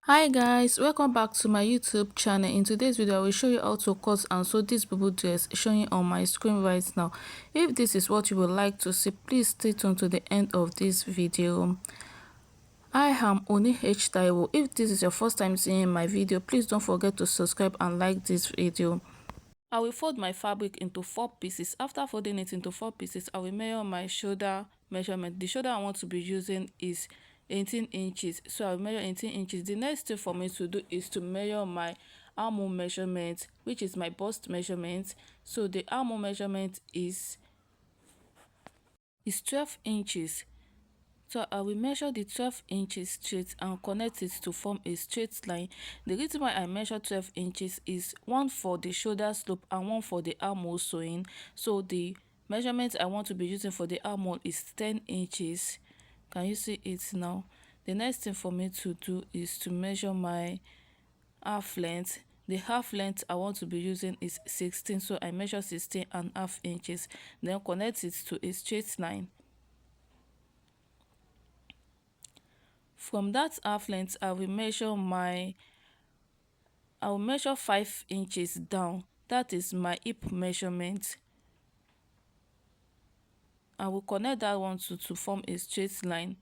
Hi guys, welcome back to my YouTube channel. In today's video I will show you how to cut and sew this bubble dress showing on my screen right now. If this is what you would like to see, please stay tuned to the end of this video. I am Oni H Taiwo. If this is your first time seeing my video, please don't forget to subscribe and like this video. I will fold my fabric into 4 pieces. After folding it into 4 pieces, I will measure my shoulder measurement. The shoulder I want to be using is 18 inches. So I will measure 18 inches. The next thing for me to do is to measure my armhole measurement, which is my bust measurement. So the armhole measurement is 12 inches. So I will measure the 12 inches straight and connect it to form a straight line. The reason why I measure 12 inches is one for the shoulder slope and one for the armhole sewing. So the measurement I want to be using for the armhole is 10 inches. Can you see it now? The next thing for me to do is to measure my half length. The half length I want to be using is 16, so I measure 16.5 inches. Then connect it to a straight line. From that half length, I will measure 5 inches down. That is my hip measurement. I will connect that one to form a straight line.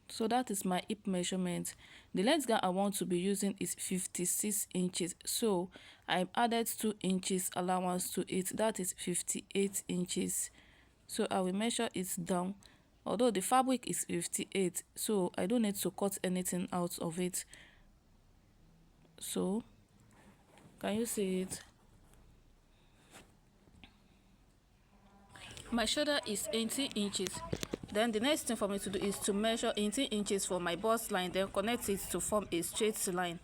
So that is my hip measurement. The length that I want to be using is 56 inches. So I added 2 inches allowance to it. That is 58 inches. So I will measure it down. Although the fabric is 58, so I don't need to cut anything out of it. So can you see it? My shoulder is 18 inches. Then the next thing for me to do is to measure 18 inches for my bust line, then connect it to form a straight line.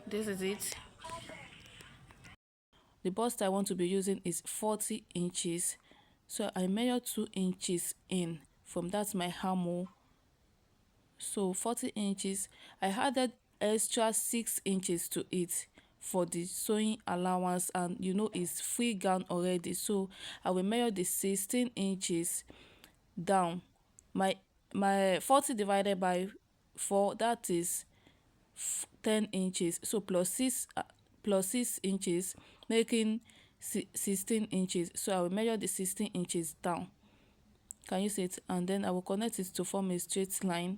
This is it. The bust I want to be using is 40 inches. So I measure 2 inches in from that my armhole. So 40 inches. I added extra 6 inches to it for the sewing allowance, and you know it's free gown already, so I will measure the 16 inches down. My 40 divided by 4, that is 10 inches, so plus 6 inches, making 16 inches. So I will measure the 16 inches down. Can you see it? And then I will connect it to form a straight line.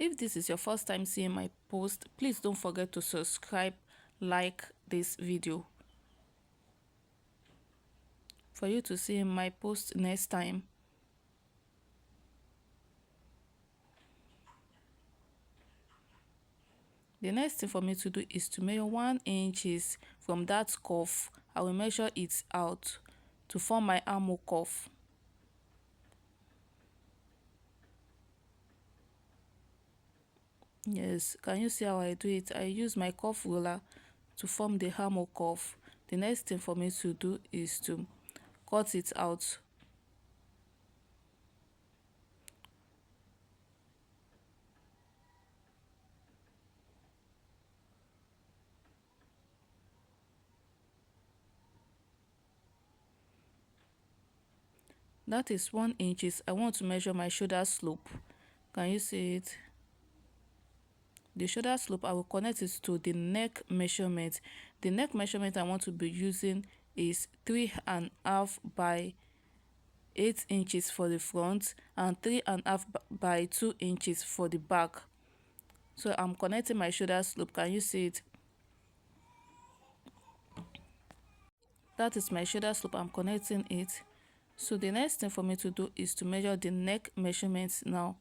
If this is your first time seeing my post, please don't forget to subscribe, like this video for you to see my post next time. The next thing for me to do is to measure 1 inches from that cuff. I will measure it out to form my armhole cuff. Yes, can you see how I do it? I use my cuff ruler to form the armhole cuff. The next thing for me to do is to cut it out. That is 1 inches. I want to measure my shoulder slope. Can you see it? The shoulder slope, I will connect it to the neck measurement. The neck measurement I want to be using is 3.5 by 8 inches for the front and 3.5 by 2 inches for the back. So I'm connecting my shoulder slope. Can you see it? That is my shoulder slope. I'm connecting it. So the next thing for me to do is to measure the neck measurements now.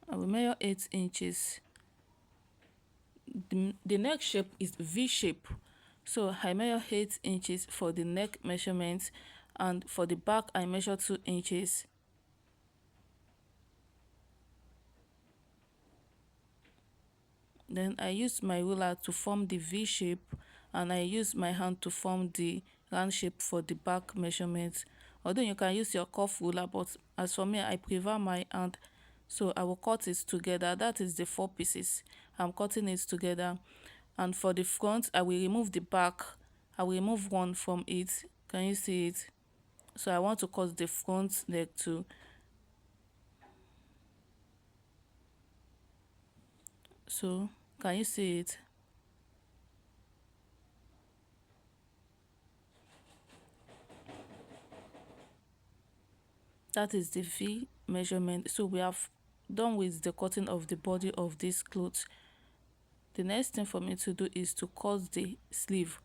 I will measure 8 inches. The neck shape is V shape. So I measure 8 inches for the neck measurement, and for the back I measure 2 inches. Then I use my ruler to form the V shape, and I use my hand to form the round shape for the back measurement. Although you can use your curve ruler, but as for me, I prefer my hand. So I will cut it together. That is the 4 pieces. I'm cutting it together. And for the front, I will remove the back. I will remove one from it. Can you see it? So I want to cut the front leg too. So can you see it? That is the V measurement. So we have done with the cutting of the body of this clothes. The next thing for me to do is to cut the sleeve.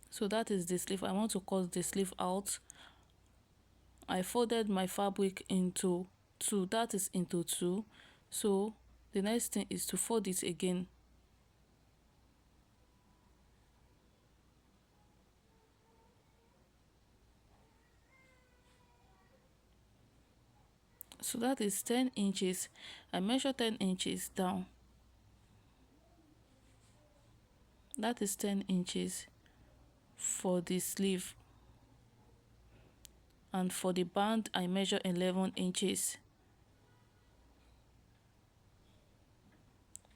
So that is the sleeve. I want to cut the sleeve out. I folded my fabric into two. That is into two. So the next thing is to fold it again. So that is 10 inches. I measure 10 inches down. That is 10 inches for the sleeve. And for the band, I measure 11 inches.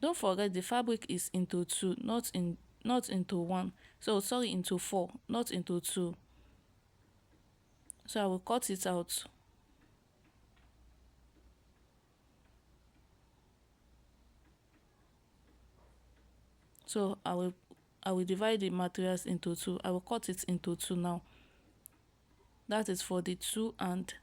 Don't forget the fabric is into two, not into one. So sorry, into four, not into two. So I will cut it out. So I will divide the materials into two. I will cut it into two now. That is for the two, and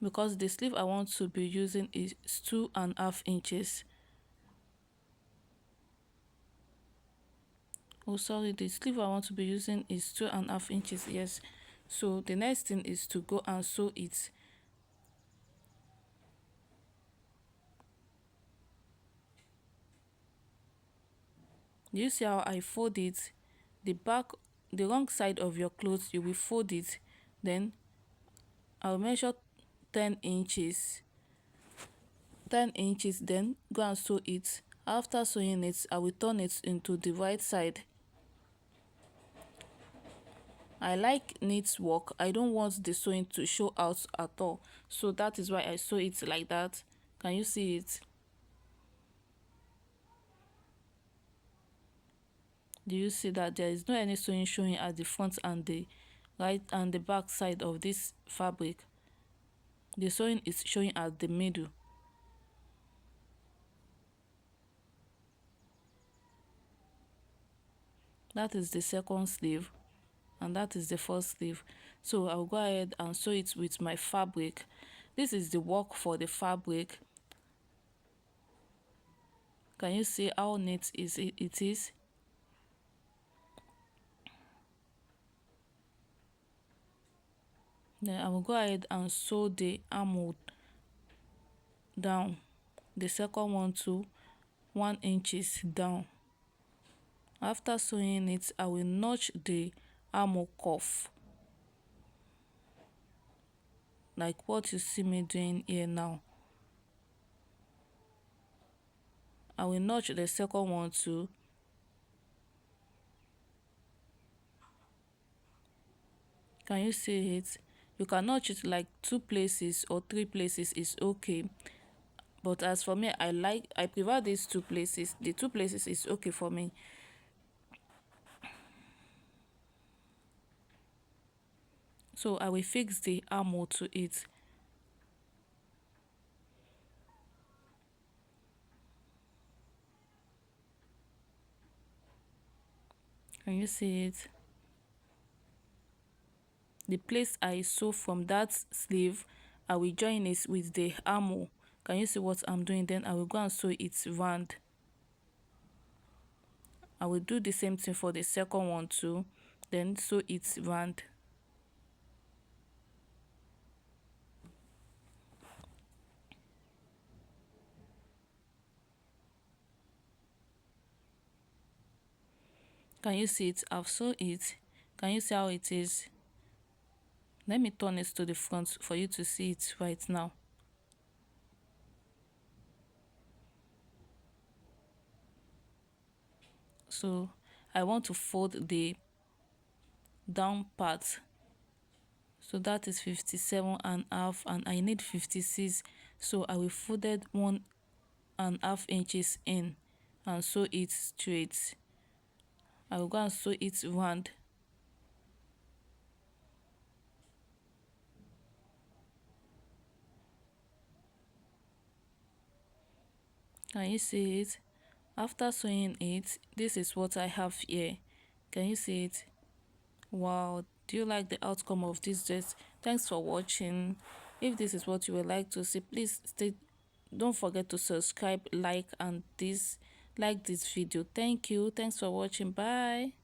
because the sleeve I want to be using is 2.5 inches. Oh sorry, the sleeve I want to be using is 2.5 inches. Yes. So the next thing is to go and sew it. You see how I fold it? The back, the wrong side of your clothes, you will fold it. Then I'll measure 10 inches. 10 inches, then go and sew it. After sewing it, I will turn it into the right side. I like neat work. I don't want the sewing to show out at all. So that is why I sew it like that. Can you see it? Do you see that there is no any sewing showing at the front and the right and the back side of this fabric? The sewing is showing at the middle. That is the second sleeve, and that is the first sleeve. So I'll go ahead and sew it with my fabric. This is the work for the fabric. Can you see how neat it is? Then I will go ahead and sew the armhole down, the second one to 1 inches down. After sewing it, I will notch the armhole cuff like what you see me doing here now. I will notch the second one too. Can you see it? You can notch it like 2 places or 3 places is okay. But as for me, I prefer these 2 places. The 2 places is okay for me. So I will fix the armhole to it. Can you see it? The place I sew from that sleeve, I will join it with the armhole. Can you see what I'm doing? Then I will go and sew it round. I will do the same thing for the second one too, then sew it round. Can you see it? I've sewn it. Can you see how it is? Let me turn it to the front for you to see it right now. So I want to fold the down part. So that is 57 and half, and I need 56. So I will folded 1.5 inches in and sew it straight. I will go and sew it round. Can you see it? After sewing it, this is what I have here. Can you see it? Wow, do you like the outcome of this dress? Thanks for watching. If this is what you would like to see, please stay, don't forget to subscribe, like this video. Thank you. Thanks for watching. Bye.